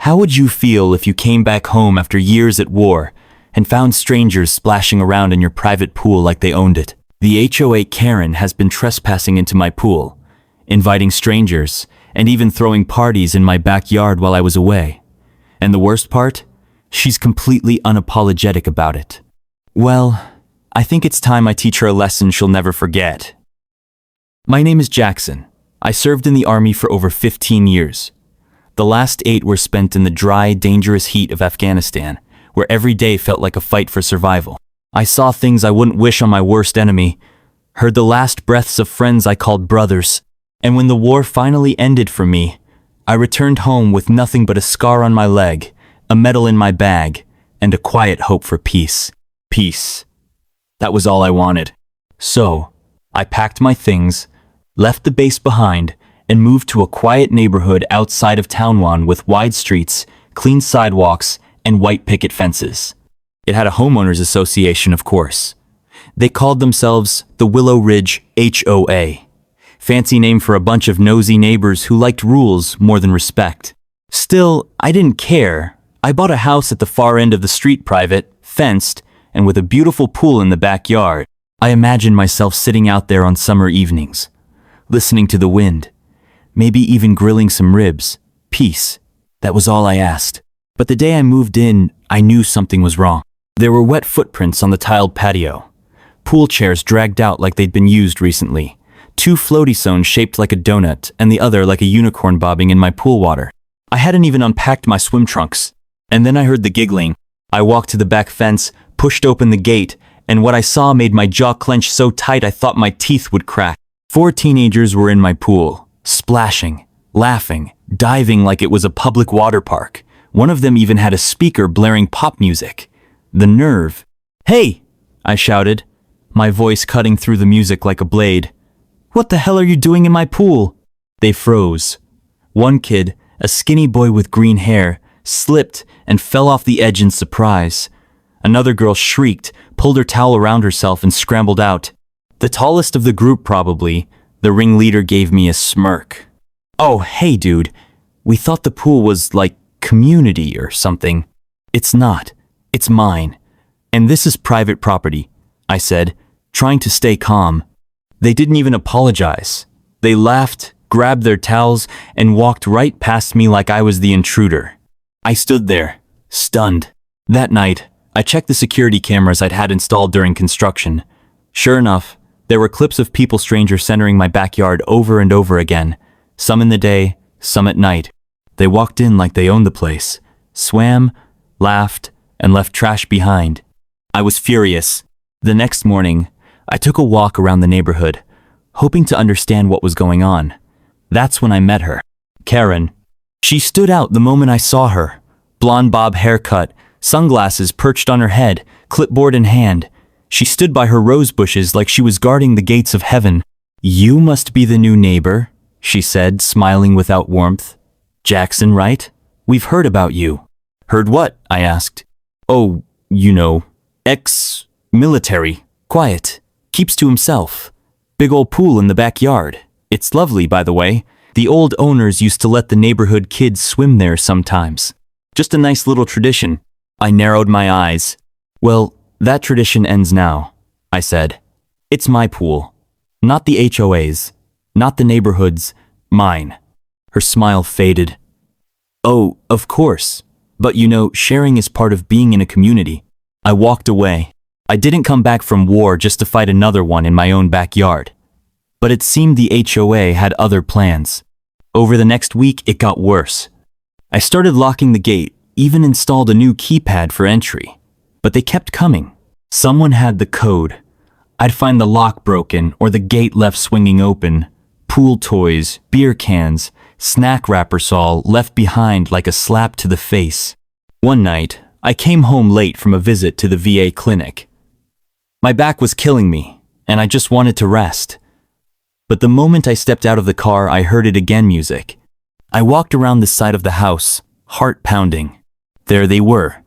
How would you feel if you came back home after years at war and found strangers splashing around in your private pool like they owned it? The HOA Karen has been trespassing into my pool, inviting strangers, and even throwing parties in my backyard while I was away. And the worst part? She's completely unapologetic about it. Well, I think it's time I teach her a lesson she'll never forget. My name is Jackson. I served in the army for over 15 years. The last 8 were spent in the dry, dangerous heat of Afghanistan, where every day felt like a fight for survival. I saw things I wouldn't wish on my worst enemy, heard the last breaths of friends I called brothers, and when the war finally ended for me, I returned home with nothing but a scar on my leg, a medal in my bag, and a quiet hope for peace. Peace. That was all I wanted. So, I packed my things, left the base behind, and moved to a quiet neighborhood outside of Townwan with wide streets, clean sidewalks, and white picket fences. It had a homeowners association, of course. They called themselves the Willow Ridge HOA. Fancy name for a bunch of nosy neighbors who liked rules more than respect. Still, I didn't care. I bought a house at the far end of the street, private, fenced, and with a beautiful pool in the backyard. I imagined myself sitting out there on summer evenings, listening to the wind, maybe even grilling some ribs. Peace. That was all I asked. But the day I moved in, I knew something was wrong. There were wet footprints on the tiled patio, pool chairs dragged out like they'd been used recently, 2 floaty zones shaped like a donut and the other like a unicorn bobbing in my pool water. I hadn't even unpacked my swim trunks. And then I heard the giggling. I walked to the back fence, pushed open the gate, and what I saw made my jaw clench so tight I thought my teeth would crack. 4 teenagers were in my pool, splashing, laughing, diving like it was a public water park. One of them even had a speaker blaring pop music. The nerve. "Hey!" I shouted, my voice cutting through the music like a blade. "What the hell are you doing in my pool?" They froze. One kid, a skinny boy with green hair, slipped and fell off the edge in surprise. Another girl shrieked, pulled her towel around herself and scrambled out. The tallest of the group probably, the ringleader gave me a smirk. "Oh, hey dude, we thought the pool was like community or something." "It's not. It's mine. And this is private property," I said, trying to stay calm. They didn't even apologize. They laughed, grabbed their towels, and walked right past me like I was the intruder. I stood there, stunned. That night, I checked the security cameras I'd had installed during construction. Sure enough, there were clips of people strangers centering my backyard over and over again, some in the day, some at night. They walked in like they owned the place, swam, laughed, and left trash behind. I was furious. The next morning, I took a walk around the neighborhood, hoping to understand what was going on. That's when I met her, Karen. She stood out the moment I saw her. Blonde bob haircut, sunglasses perched on her head, clipboard in hand. She stood by her rose bushes like she was guarding the gates of heaven. "You must be the new neighbor," she said, smiling without warmth. "Jackson, right? We've heard about you." "Heard what?" I asked. "Oh, you know, ex-military. Quiet. Keeps to himself. Big old pool in the backyard. It's lovely, by the way. The old owners used to let the neighborhood kids swim there sometimes. Just a nice little tradition." I narrowed my eyes. "Well, that tradition ends now," I said. "It's my pool. Not the HOA's. Not the neighborhood's. Mine." Her smile faded. "Oh, of course. But you know, sharing is part of being in a community." I walked away. I didn't come back from war just to fight another one in my own backyard. But it seemed the HOA had other plans. Over the next week, it got worse. I started locking the gate, even installed a new keypad for entry. But they kept coming. Someone had the code. I'd find the lock broken or the gate left swinging open. Pool toys, beer cans, snack wrappers all left behind like a slap to the face. One night, I came home late from a visit to the VA clinic. My back was killing me, and I just wanted to rest. But the moment I stepped out of the car, I heard it again, music. I walked around the side of the house, heart pounding. There they were.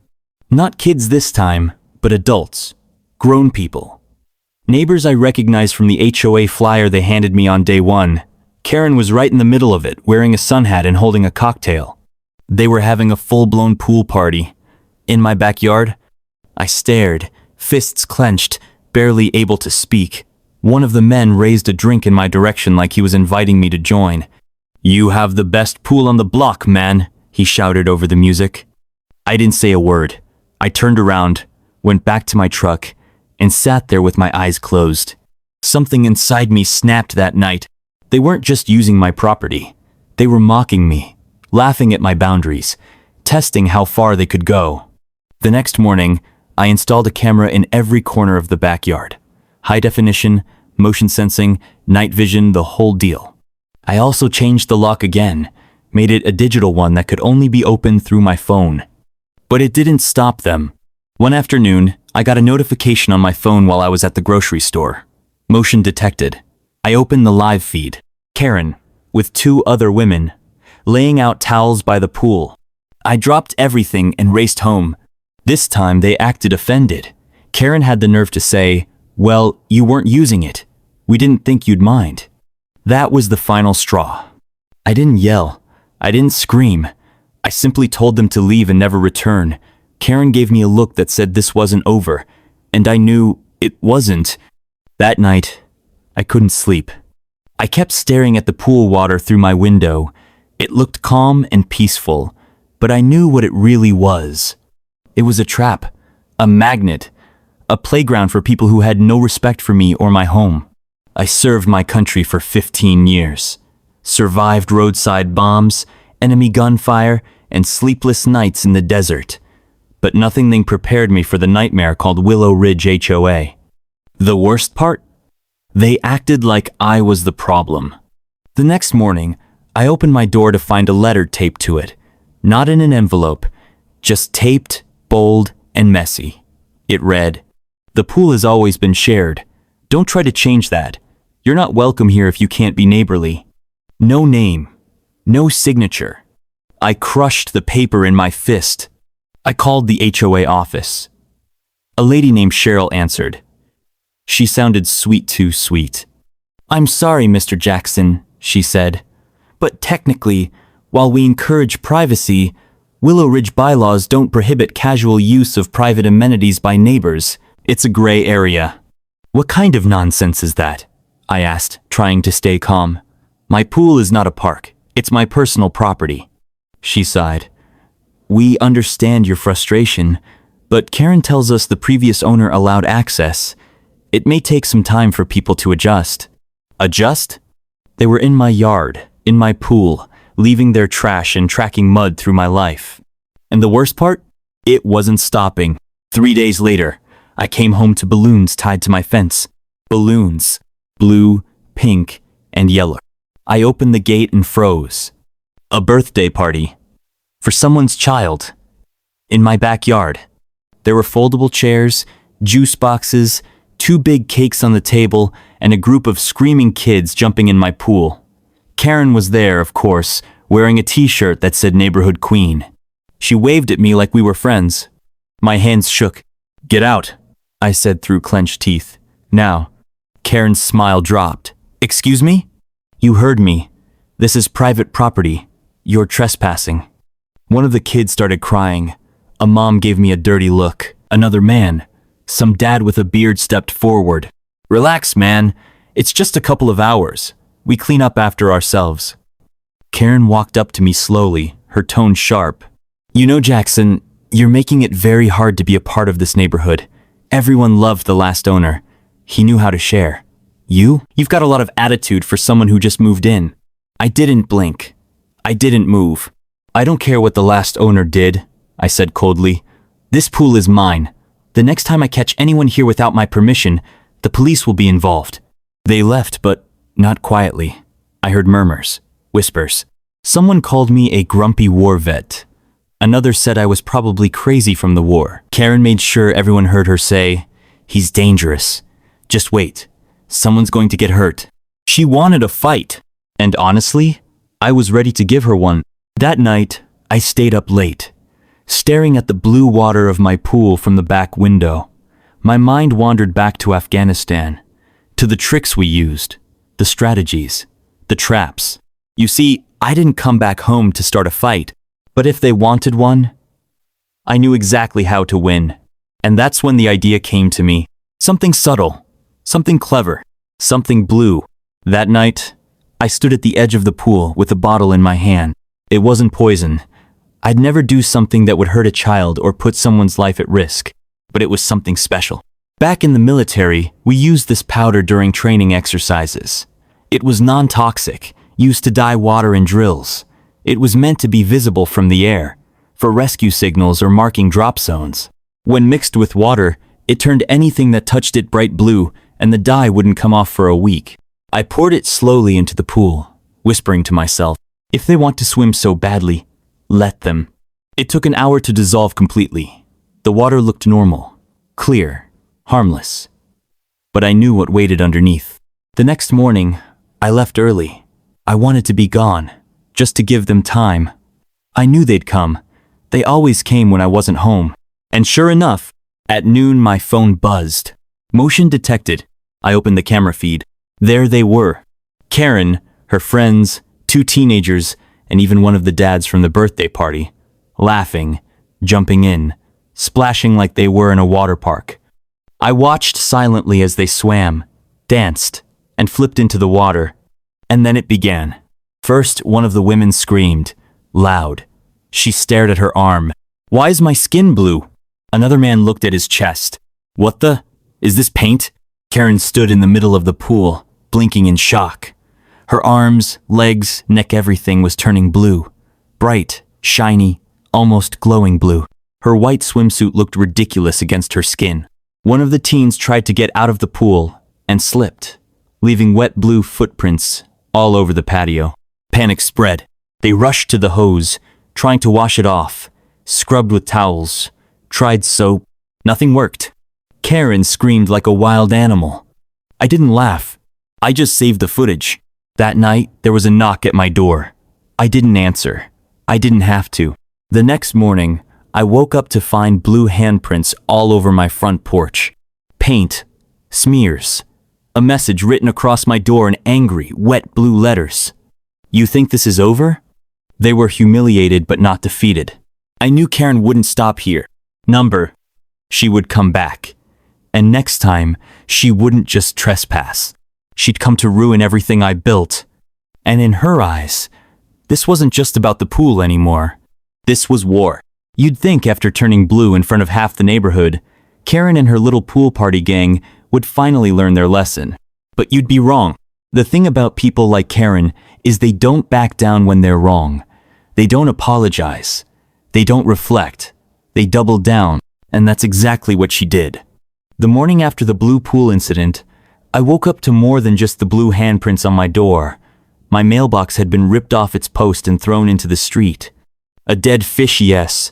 Not kids this time, but adults. Grown people. Neighbors I recognized from the HOA flyer they handed me on day one. Karen was right in the middle of it, wearing a sun hat and holding a cocktail. They were having a full-blown pool party. In my backyard, I stared, fists clenched, barely able to speak. One of the men raised a drink in my direction like he was inviting me to join. "You have the best pool on the block, man," he shouted over the music. I didn't say a word. I turned around, went back to my truck, and sat there with my eyes closed. Something inside me snapped that night. They weren't just using my property. They were mocking me, laughing at my boundaries, testing how far they could go. The next morning, I installed a camera in every corner of the backyard. High definition, motion sensing, night vision, the whole deal. I also changed the lock again, made it a digital one that could only be opened through my phone. But it didn't stop them. One afternoon, I got a notification on my phone while I was at the grocery store. Motion detected. I opened the live feed. Karen, with 2 other women, laying out towels by the pool. I dropped everything and raced home. This time they acted offended. Karen had the nerve to say, "Well, you weren't using it. We didn't think you'd mind." That was the final straw. I didn't yell. I didn't scream. I simply told them to leave and never return. Karen gave me a look that said this wasn't over, and I knew it wasn't. That night, I couldn't sleep. I kept staring at the pool water through my window. It looked calm and peaceful, but I knew what it really was. It was a trap, a magnet, a playground for people who had no respect for me or my home. I served my country for 15 years, survived roadside bombs, enemy gunfire, and sleepless nights in the desert. But nothing prepared me for the nightmare called Willow Ridge HOA. The worst part? They acted like I was the problem. The next morning, I opened my door to find a letter taped to it. Not in an envelope, just taped, bold, and messy. It read, "The pool has always been shared. Don't try to change that. You're not welcome here if you can't be neighborly." No name, no signature. I crushed the paper in my fist. I called the HOA office. A lady named Cheryl answered. She sounded too sweet. "I'm sorry, Mr. Jackson," she said, "but technically, while we encourage privacy, Willow Ridge bylaws don't prohibit casual use of private amenities by neighbors. It's a gray area." "What kind of nonsense is that?" I asked, trying to stay calm. "My pool is not a park. It's my personal property." She sighed. "We understand your frustration, but Karen tells us the previous owner allowed access. It may take some time for people to adjust." Adjust? They were in my yard, in my pool, leaving their trash and tracking mud through my life. And the worst part? It wasn't stopping. 3 days later, I came home to balloons tied to my fence. Balloons. Blue, pink, and yellow. I opened the gate and froze. A birthday party. For someone's child. In my backyard. There were foldable chairs, juice boxes, 2 big cakes on the table, and a group of screaming kids jumping in my pool. Karen was there, of course, wearing a t-shirt that said Neighborhood Queen. She waved at me like we were friends. My hands shook. "Get out," I said through clenched teeth. "Now." Karen's smile dropped. "Excuse me?" "You heard me. This is private property. You're trespassing." One of the kids started crying. A mom gave me a dirty look. Another man, some dad with a beard, stepped forward. "Relax, man. It's just a couple of hours. We clean up after ourselves." Karen walked up to me slowly, her tone sharp. "You know, Jackson, you're making it very hard to be a part of this neighborhood. Everyone loved the last owner. He knew how to share. You've got a lot of attitude for someone who just moved in." I didn't blink. I didn't move. "I don't care what the last owner did," I said coldly. "This pool is mine. The next time I catch anyone here without my permission, the police will be involved." They left, but not quietly. I heard murmurs, whispers. Someone called me a grumpy war vet. Another said I was probably crazy from the war. Karen made sure everyone heard her say, "He's dangerous. Just wait. Someone's going to get hurt." She wanted a fight. And honestly, I was ready to give her one. That night, I stayed up late, staring at the blue water of my pool from the back window. My mind wandered back to Afghanistan, to the tricks we used, the strategies, the traps. You see, I didn't come back home to start a fight. But if they wanted one, I knew exactly how to win. And that's when the idea came to me. Something subtle, something clever, something blue. That night, I stood at the edge of the pool with a bottle in my hand. It wasn't poison. I'd never do something that would hurt a child or put someone's life at risk, but it was something special. Back in the military, we used this powder during training exercises. It was non-toxic, used to dye water in drills. It was meant to be visible from the air, for rescue signals or marking drop zones. When mixed with water, it turned anything that touched it bright blue, and the dye wouldn't come off for a week. I poured it slowly into the pool, whispering to myself, if they want to swim so badly, let them. It took an hour to dissolve completely. The water looked normal, clear, harmless. But I knew what waited underneath. The next morning, I left early. I wanted to be gone, just to give them time. I knew they'd come. They always came when I wasn't home. And sure enough, at noon my phone buzzed. Motion detected. I opened the camera feed. There they were. Karen, her friends, 2 teenagers, and even one of the dads from the birthday party, laughing, jumping in, splashing like they were in a water park. I watched silently as they swam, danced, and flipped into the water. And then it began. First, one of the women screamed, loud. She stared at her arm. Why is my skin blue? Another man looked at his chest. What the? Is this paint? Karen stood in the middle of the pool, blinking in shock. Her arms, legs, neck, everything was turning blue. Bright, shiny, almost glowing blue. Her white swimsuit looked ridiculous against her skin. One of the teens tried to get out of the pool and slipped, leaving wet blue footprints all over the patio. Panic spread. They rushed to the hose, trying to wash it off, scrubbed with towels, tried soap. Nothing worked. Karen screamed like a wild animal. I didn't laugh. I just saved the footage. That night, there was a knock at my door. I didn't answer. I didn't have to. The next morning, I woke up to find blue handprints all over my front porch. Paint, smears, a message written across my door in angry, wet blue letters. You think this is over? They were humiliated but not defeated. I knew Karen wouldn't stop here. She would come back. And next time, she wouldn't just trespass. She'd come to ruin everything I built. And in her eyes, this wasn't just about the pool anymore. This was war. You'd think after turning blue in front of half the neighborhood, Karen and her little pool party gang would finally learn their lesson. But you'd be wrong. The thing about people like Karen is they don't back down when they're wrong. They don't apologize. They don't reflect. They double down. And that's exactly what she did. The morning after the blue pool incident, I woke up to more than just the blue handprints on my door. My mailbox had been ripped off its post and thrown into the street. A dead fish, yes.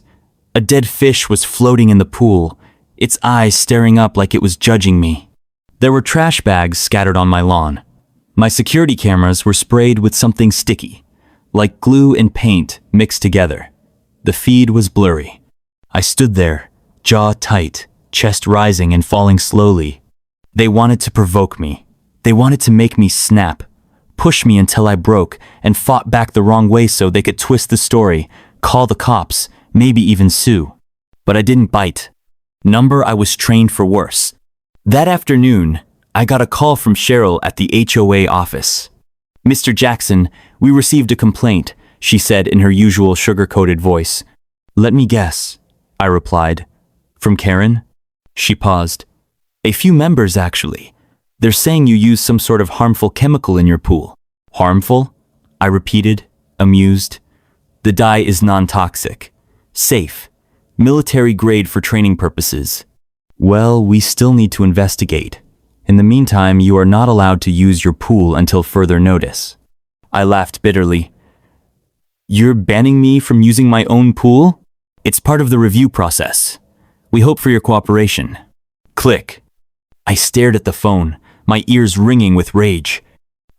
A dead fish was floating in the pool, its eyes staring up like it was judging me. There were trash bags scattered on my lawn. My security cameras were sprayed with something sticky, like glue and paint mixed together. The feed was blurry. I stood there, jaw tight, chest rising and falling slowly. They wanted to provoke me. They wanted to make me snap, push me until I broke, and fought back the wrong way so they could twist the story, call the cops, maybe even sue. But I didn't bite. I was trained for worse. That afternoon, I got a call from Cheryl at the HOA office. Mr. Jackson, we received a complaint, she said in her usual sugar-coated voice. Let me guess, I replied. From Karen? She paused. A few members, actually. They're saying you use some sort of harmful chemical in your pool. Harmful? I repeated, amused. The dye is non-toxic. Safe. Military grade for training purposes. Well, we still need to investigate. In the meantime, you are not allowed to use your pool until further notice. I laughed bitterly. You're banning me from using my own pool? It's part of the review process. We hope for your cooperation. Click. I stared at the phone, my ears ringing with rage.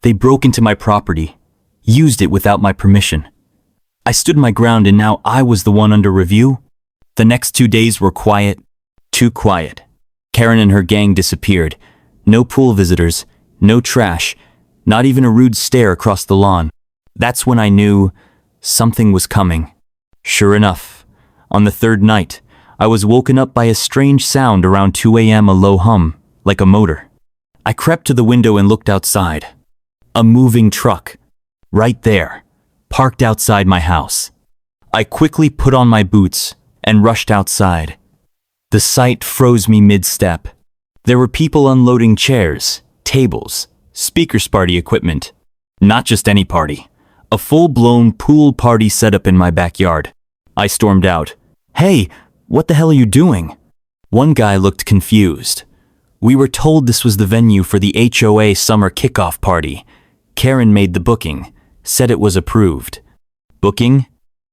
They broke into my property, used it without my permission. I stood my ground and now I was the one under review? The next 2 days were quiet, too quiet. Karen and her gang disappeared. No pool visitors, no trash, not even a rude stare across the lawn. That's when I knew something was coming. Sure enough, on the third night, I was woken up by a strange sound around 2 a.m., a low hum, like a motor. I crept to the window and looked outside. A moving truck. Right there, parked outside my house. I quickly put on my boots and rushed outside. The sight froze me mid-step. There were people unloading chairs, tables, speakers party equipment. Not just any party. A full-blown pool party set up in my backyard. I stormed out. "Hey, what the hell are you doing?" One guy looked confused. "We were told this was the venue for the HOA summer kickoff party. Karen made the booking, said it was approved." Booking?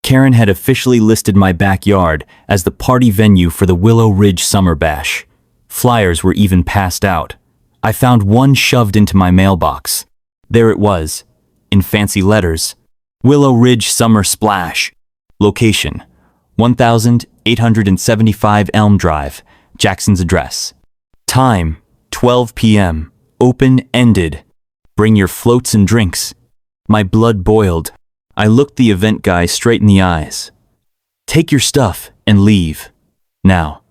Karen had officially listed my backyard as the party venue for the Willow Ridge Summer Bash. Flyers were even passed out. I found one shoved into my mailbox. There it was, in fancy letters. Willow Ridge Summer Splash. Location: 1875 Elm Drive, Jackson's address. Time: 12 p.m. Open-ended. Bring your floats and drinks. My blood boiled. I looked the event guy straight in the eyes. "Take your stuff and leave. Now."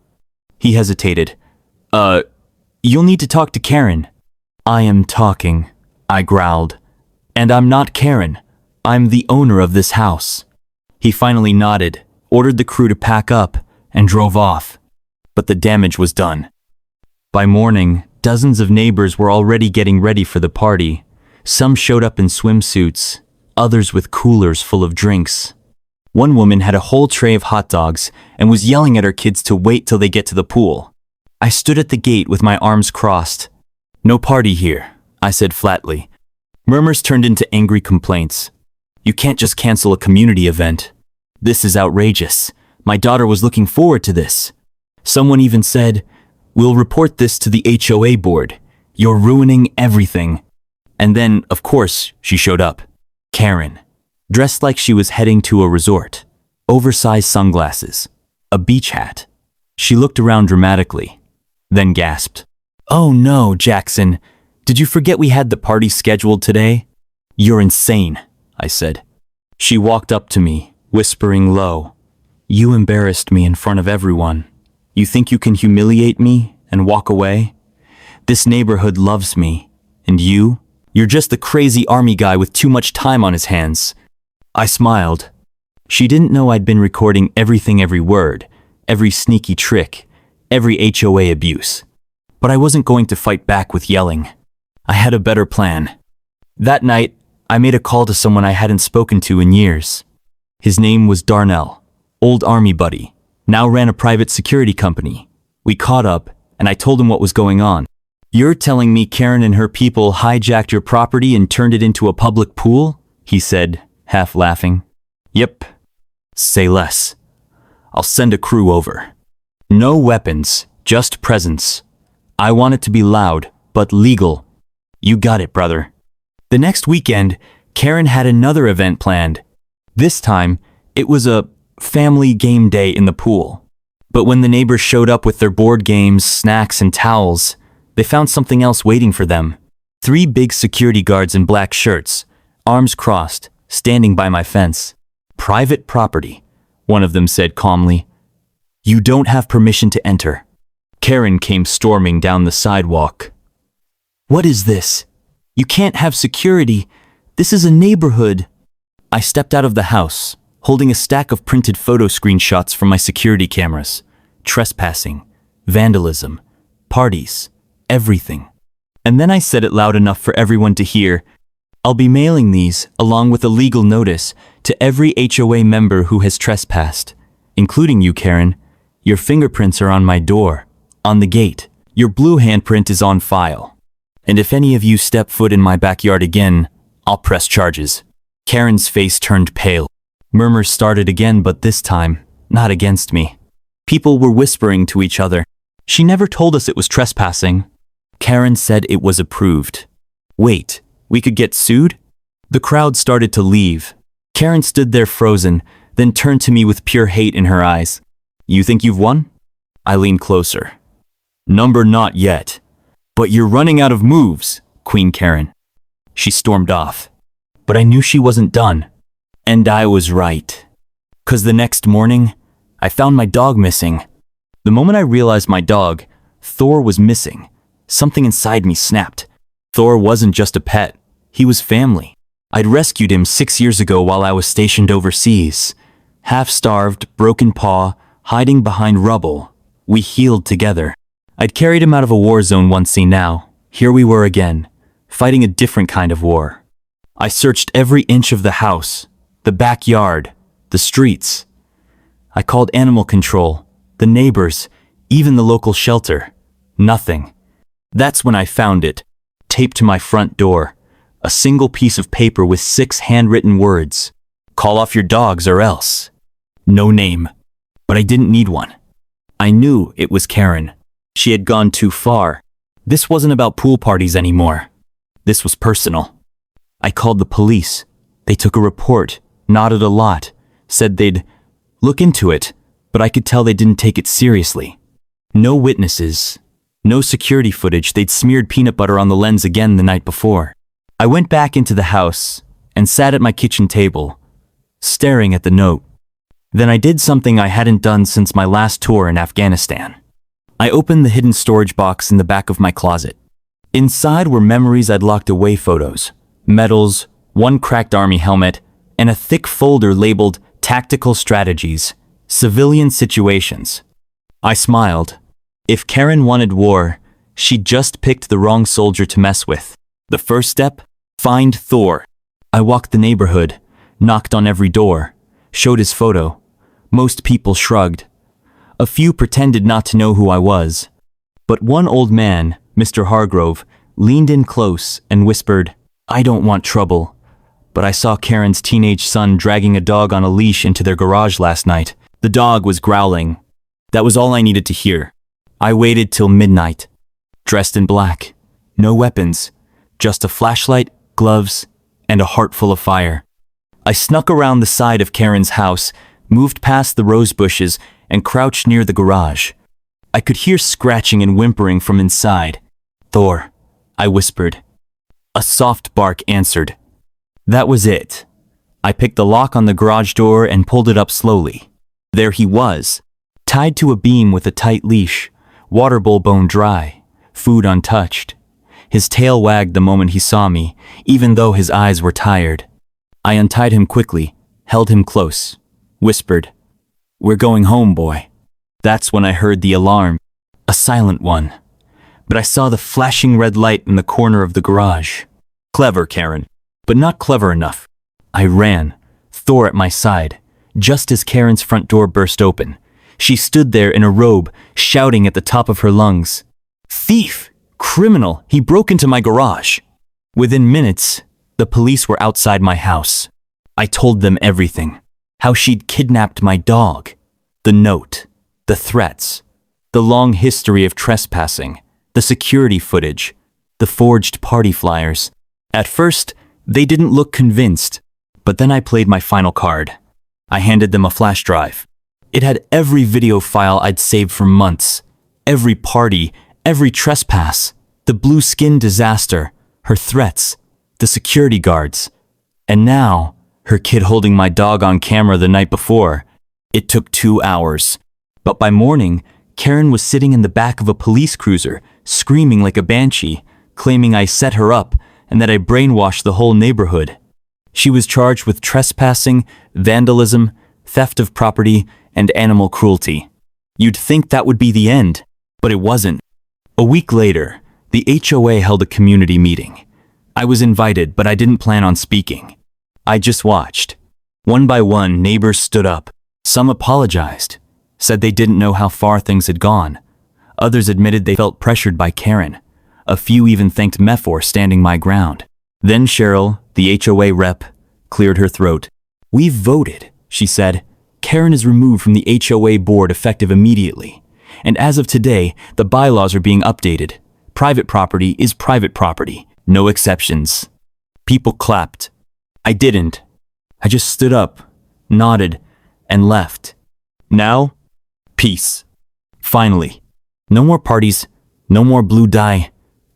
He hesitated. You'll need to talk to Karen." "I am talking," I growled. "And I'm not Karen. I'm the owner of this house." He finally nodded, ordered the crew to pack up, and drove off. But the damage was done. By morning, dozens of neighbors were already getting ready for the party. Some showed up in swimsuits, others with coolers full of drinks. One woman had a whole tray of hot dogs and was yelling at her kids to wait till they get to the pool. I stood at the gate with my arms crossed. "No party here," I said flatly. Murmurs turned into angry complaints. "You can't just cancel a community event. This is outrageous. My daughter was looking forward to this." Someone even said, "We'll report this to the HOA board. You're ruining everything." And then, of course, she showed up. Karen, dressed like she was heading to a resort. Oversized sunglasses. A beach hat. She looked around dramatically, then gasped. "Oh no, Jackson. Did you forget we had the party scheduled today?" "You're insane," I said. She walked up to me, whispering low. "You embarrassed me in front of everyone. You think you can humiliate me and walk away? This neighborhood loves me. And you? You're just the crazy army guy with too much time on his hands." I smiled. She didn't know I'd been recording everything, every word, every sneaky trick, every HOA abuse. But I wasn't going to fight back with yelling. I had a better plan. That night, I made a call to someone I hadn't spoken to in years. His name was Darnell, old army buddy, now ran a private security company. We caught up, and I told him what was going on. "You're telling me Karen and her people hijacked your property and turned it into a public pool?" he said, half laughing. "Yep. Say less. I'll send a crew over. No weapons, just presence. I want it to be loud, but legal." "You got it, brother." The next weekend, Karen had another event planned. This time, it was a family game day in the pool. But when the neighbors showed up with their board games, snacks, and towels, they found something else waiting for them. 3 big security guards in black shirts, arms crossed, standing by my fence. "Private property," one of them said calmly. "You don't have permission to enter." Karen came storming down the sidewalk. "What is this? You can't have security. This is a neighborhood." I stepped out of the house, holding a stack of printed photo screenshots from my security cameras. Trespassing, vandalism, parties, everything. And then I said it loud enough for everyone to hear. "I'll be mailing these, along with a legal notice, to every HOA member who has trespassed, including you, Karen. Your fingerprints are on my door, on the gate. Your blue handprint is on file. And if any of you step foot in my backyard again, I'll press charges." Karen's face turned pale. Murmurs started again, but this time, not against me. People were whispering to each other. "She never told us it was trespassing." Karen said it was approved. "Wait, we could get sued?" The crowd started to leave. Karen stood there frozen, then turned to me with pure hate in her eyes. "You think you've won?" I leaned closer. "Number not yet. But you're running out of moves, Queen Karen." She stormed off. But I knew she wasn't done. And I was right. 'Cause the next morning, I found my dog missing. The moment I realized my dog, Thor, was missing, something inside me snapped. Thor wasn't just a pet, he was family. I'd rescued him 6 years ago while I was stationed overseas. Half-starved, broken paw, hiding behind rubble. We healed together. I'd carried him out of a war zone once, see now. Here we were again, fighting a different kind of war. I searched every inch of the house, the backyard, the streets. I called animal control, the neighbors, even the local shelter. Nothing. That's when I found it, taped to my front door. A single piece of paper with 6 handwritten words. Call off your dogs or else. No name. But I didn't need one. I knew it was Karen. She had gone too far. This wasn't about pool parties anymore. This was personal. I called the police. They took a report, nodded a lot, said they'd look into it, but I could tell they didn't take it seriously. No witnesses, no security footage. They'd smeared peanut butter on the lens again the night before. I went back into the house and sat at my kitchen table, staring at the note. Then I did something I hadn't done since my last tour in Afghanistan. I opened the hidden storage box in the back of my closet. Inside were memories I'd locked away, photos, medals, one cracked army helmet, and a thick folder labeled Tactical Strategies, Civilian Situations. I smiled. If Karen wanted war, she'd just picked the wrong soldier to mess with. The first step? Find Thor. I walked the neighborhood, knocked on every door, showed his photo. Most people shrugged. A few pretended not to know who I was. But one old man, Mr. Hargrove, leaned in close and whispered, I don't want trouble, but I saw Karen's teenage son dragging a dog on a leash into their garage last night. The dog was growling. That was all I needed to hear. I waited till midnight, dressed in black, no weapons, just a flashlight, gloves, and a heart full of fire. I snuck around the side of Karen's house, moved past the rose bushes, and crouched near the garage. I could hear scratching and whimpering from inside. Thor, I whispered. A soft bark answered. That was it. I picked the lock on the garage door and pulled it up slowly. There he was, tied to a beam with a tight leash, water bowl bone dry, food untouched. His tail wagged the moment he saw me, even though his eyes were tired. I untied him quickly, held him close, whispered, We're going home, boy. That's when I heard the alarm, a silent one. But I saw the flashing red light in the corner of the garage. Clever, Karen, but not clever enough. I ran, Thor at my side, just as Karen's front door burst open. She stood there in a robe, shouting at the top of her lungs. Thief! Criminal! He broke into my garage! Within minutes, the police were outside my house. I told them everything. How she'd kidnapped my dog, the note, the threats, the long history of trespassing, the security footage, the forged party flyers. At first, they didn't look convinced, but then I played my final card. I handed them a flash drive. It had every video file I'd saved for months, every party, every trespass, the blue skin disaster, her threats, the security guards, and now, her kid holding my dog on camera the night before. It took 2 hours. But by morning, Karen was sitting in the back of a police cruiser, screaming like a banshee, claiming I set her up and that I brainwashed the whole neighborhood. She was charged with trespassing, vandalism, theft of property, and animal cruelty. You'd think that would be the end, but it wasn't. A week later, the HOA held a community meeting. I was invited, but I didn't plan on speaking. I just watched. One by one, neighbors stood up. Some apologized, said they didn't know how far things had gone. Others admitted they felt pressured by Karen. A few even thanked me for standing my ground. Then Cheryl, the HOA rep, cleared her throat. We've voted, she said. Karen is removed from the HOA board effective immediately. And as of today, the bylaws are being updated. Private property is private property, no exceptions. People clapped. I didn't. I just stood up, nodded, and left. Now, peace. Finally. No more parties, no more blue dye,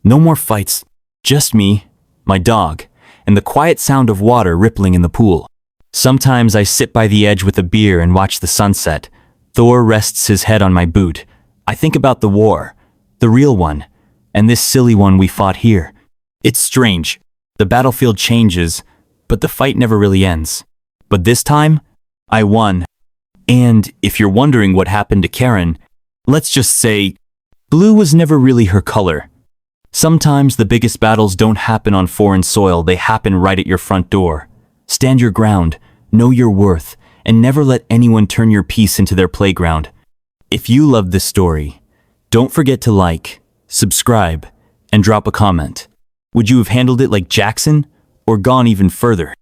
no more fights. Just me, my dog, and the quiet sound of water rippling in the pool. Sometimes I sit by the edge with a beer and watch the sunset. Thor rests his head on my boot. I think about the war, the real one, and this silly one we fought here. It's strange. The battlefield changes, but the fight never really ends. But this time, I won. And if you're wondering what happened to Karen, let's just say, blue was never really her color. Sometimes the biggest battles don't happen on foreign soil, they happen right at your front door. Stand your ground, know your worth, and never let anyone turn your peace into their playground. If you loved this story, don't forget to like, subscribe, and drop a comment. Would you have handled it like Jackson, or gone even further?